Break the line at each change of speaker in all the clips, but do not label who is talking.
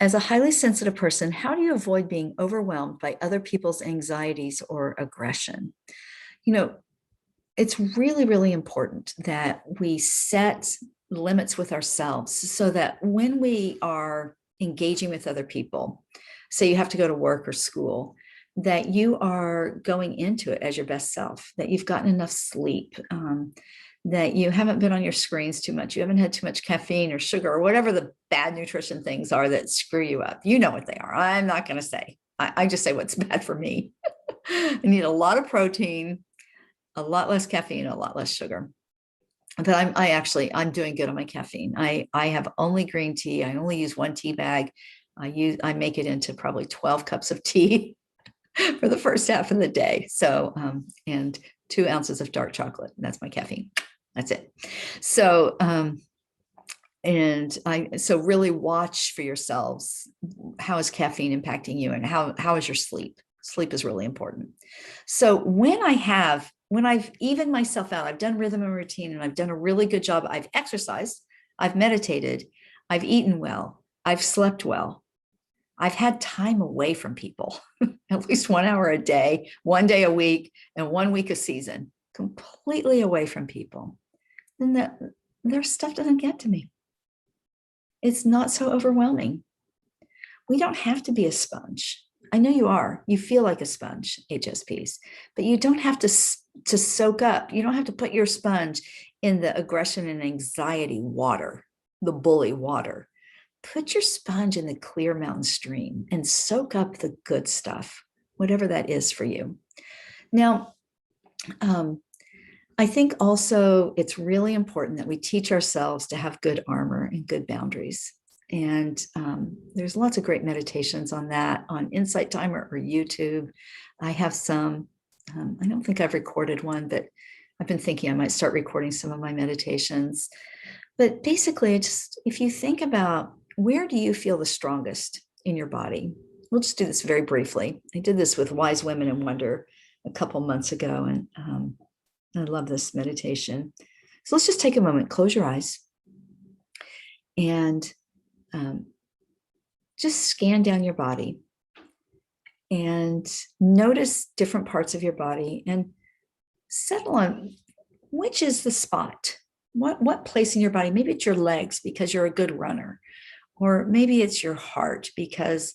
As a highly sensitive person, how do you avoid being overwhelmed by other people's anxieties or aggression? You know, it's really, really important that we set limits with ourselves so that when we are engaging with other people, say you have to go to work or school, that you are going into it as your best self, that you've gotten enough sleep, that you haven't been on your screens too much, you haven't had too much caffeine or sugar or whatever the bad nutrition things are that screw you up. You know what they are. I'm not going to say. I just say what's bad for me. I need a lot of protein, a lot less caffeine, a lot less sugar. But I'm doing good on my caffeine. I have only green tea. I only use one tea bag. I make it into probably 12 cups of tea for the first half of the day. So, and 2 ounces of dark chocolate. That's my caffeine. That's it. So, so really watch for yourselves. How is caffeine impacting you, and how is your sleep? Sleep is really important. So when I've evened myself out, I've done rhythm and routine, and I've done a really good job. I've exercised, I've meditated, I've eaten well, I've slept well. I've had time away from people, at least 1 hour a day, 1 day a week, and 1 week a season, completely away from people. Then their stuff doesn't get to me. It's not so overwhelming. We don't have to be a sponge. I know you are. You feel like a sponge, HSPs, but you don't have to soak up. You don't have to put your sponge in the aggression and anxiety water, the bully water. Put your sponge in the clear mountain stream and soak up the good stuff, whatever that is for you. Now, I think also it's really important that we teach ourselves to have good armor and good boundaries. And there's lots of great meditations on that on Insight Timer or YouTube. I have some. I don't think I've recorded one, but I've been thinking I might start recording some of my meditations. But basically, just if you think about where do you feel the strongest in your body? We'll just do this very briefly. I did this with Wise Women in Wonder a couple months ago, and I love this meditation. So let's just take a moment, close your eyes, and just scan down your body and notice different parts of your body and settle on which is the spot. What place in your body? Maybe it's your legs because you're a good runner, or maybe it's your heart because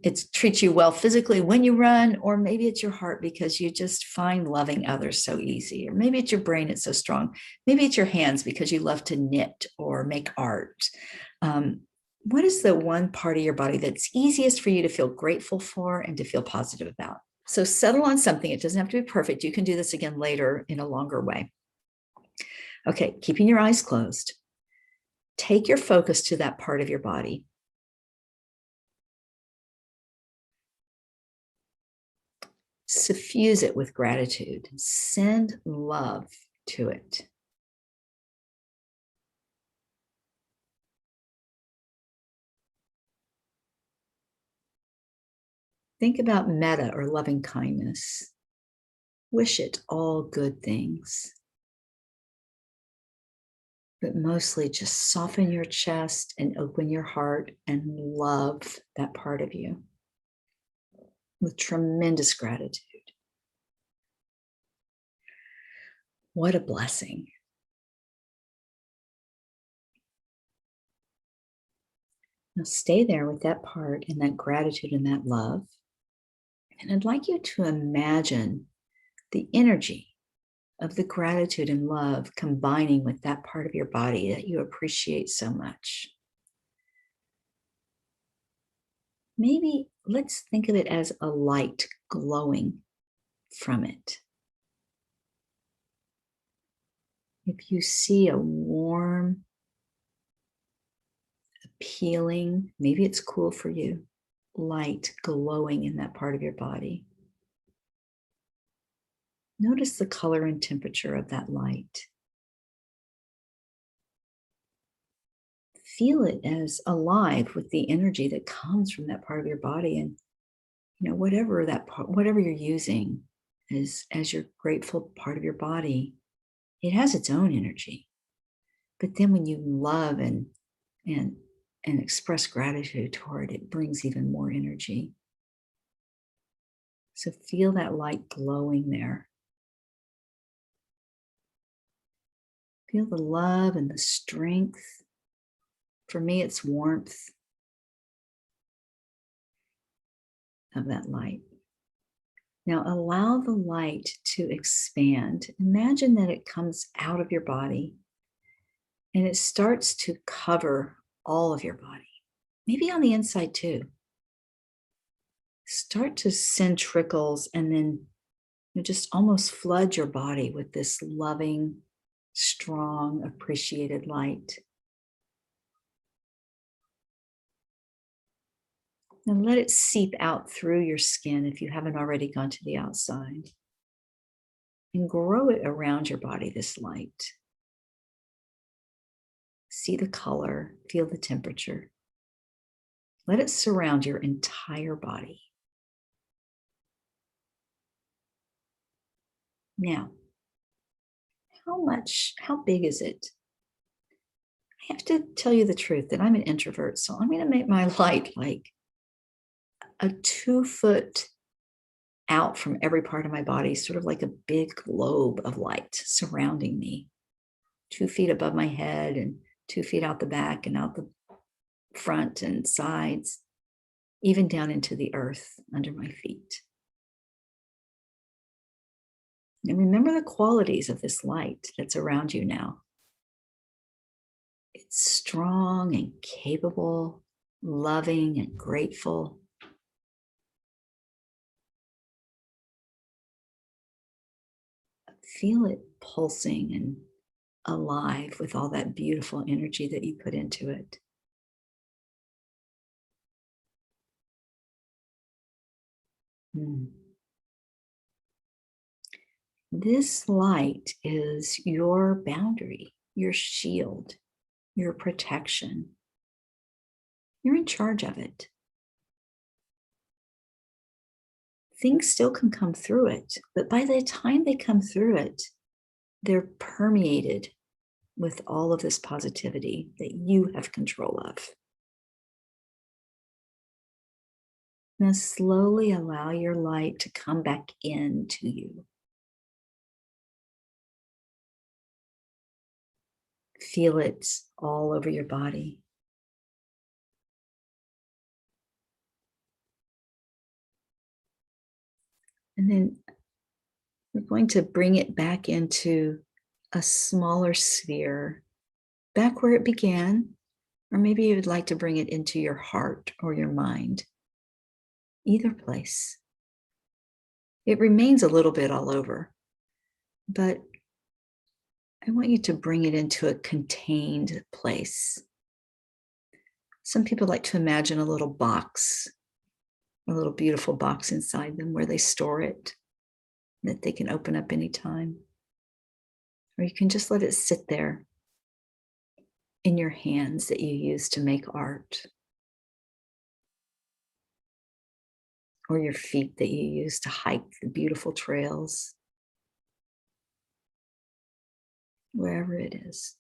it treats you well physically when you run, or maybe it's your heart because you just find loving others so easy, or maybe it's your brain, it's so strong. Maybe it's your hands because you love to knit or make art. What is the one part of your body that's easiest for you to feel grateful for and to feel positive about? So settle on something. It doesn't have to be perfect. You can do this again later in a longer way. Okay, keeping your eyes closed. Take your focus to that part of your body. Suffuse it with gratitude. Send love to it. Think about metta or loving kindness. Wish it all good things. But mostly just soften your chest and open your heart and love that part of you with tremendous gratitude. What a blessing. Now stay there with that part and that gratitude and that love. And I'd like you to imagine the energy of the gratitude and love combining with that part of your body that you appreciate so much. Maybe let's think of it as a light glowing from it. If you see a warm, appealing, maybe it's cool for you, light glowing in that part of your body. Notice the color and temperature of that light. Feel it as alive with the energy that comes from that part of your body, and whatever that part, whatever you're using as your grateful part of your body, it has its own energy. But then when you love and and express gratitude toward it brings even more energy. So feel that light glowing there. Feel the love and the strength. For me, it's warmth of that light. Now allow the light to expand. Imagine that it comes out of your body and it starts to cover all of your body, maybe on the inside too. Start to send trickles and then just almost flood your body with this loving, strong, appreciated light. And let it seep out through your skin if you haven't already gone to the outside. And grow it around your body, this light. See the color, feel the temperature. Let it surround your entire body. Now, how big is it? I have to tell you the truth that I'm an introvert, so I'm going to make my light like a 2-foot out from every part of my body, sort of like a big globe of light surrounding me, 2 feet above my head and 2 feet out the back and out the front and sides, even down into the earth under my feet. And remember the qualities of this light that's around you now. It's strong and capable, loving and grateful. Feel it pulsing and alive with all that beautiful energy that you put into it. This light is your boundary, your shield, your protection. You're in charge of it. Things still can come through it, but by the time they come through it, they're permeated with all of this positivity that you have control of. Now slowly allow your light to come back into you. Feel it all over your body. And then we're going to bring it back into a smaller sphere, back where it began, or maybe you would like to bring it into your heart or your mind. Either place. It remains a little bit all over, but I want you to bring it into a contained place. Some people like to imagine a little box, a little beautiful box inside them where they store it, that they can open up anytime. Or you can just let it sit there in your hands that you use to make art, or your feet that you use to hike the beautiful trails, wherever it is.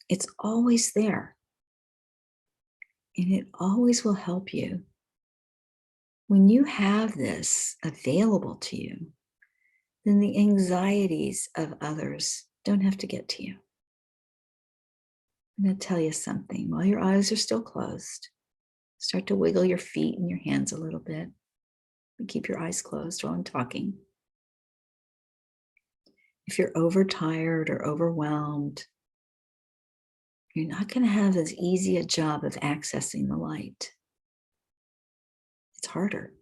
It's always there, and it always will help you. When you have this available to you, then the anxieties of others don't have to get to you. I'm going to tell you something. While your eyes are still closed, start to wiggle your feet and your hands a little bit. And keep your eyes closed while I'm talking. If you're overtired or overwhelmed, you're not going to have as easy a job of accessing the light. It's harder.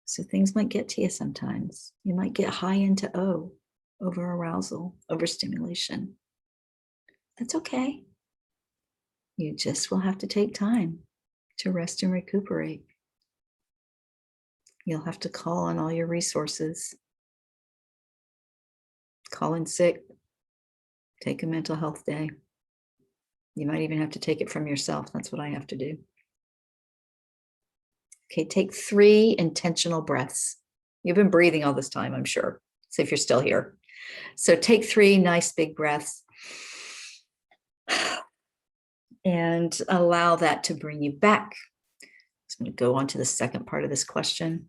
So things might get to you sometimes. You might get high into O, over arousal, overstimulation. That's okay. You just will have to take time to rest and recuperate. You'll have to call on all your resources. Call in sick. Take a mental health day. You might even have to take it from yourself. That's what I have to do. Okay, take 3 intentional breaths. You've been breathing all this time, I'm sure. So if you're still here. So take 3 nice big breaths and allow that to bring you back. I'm going to go on to the second part of this question.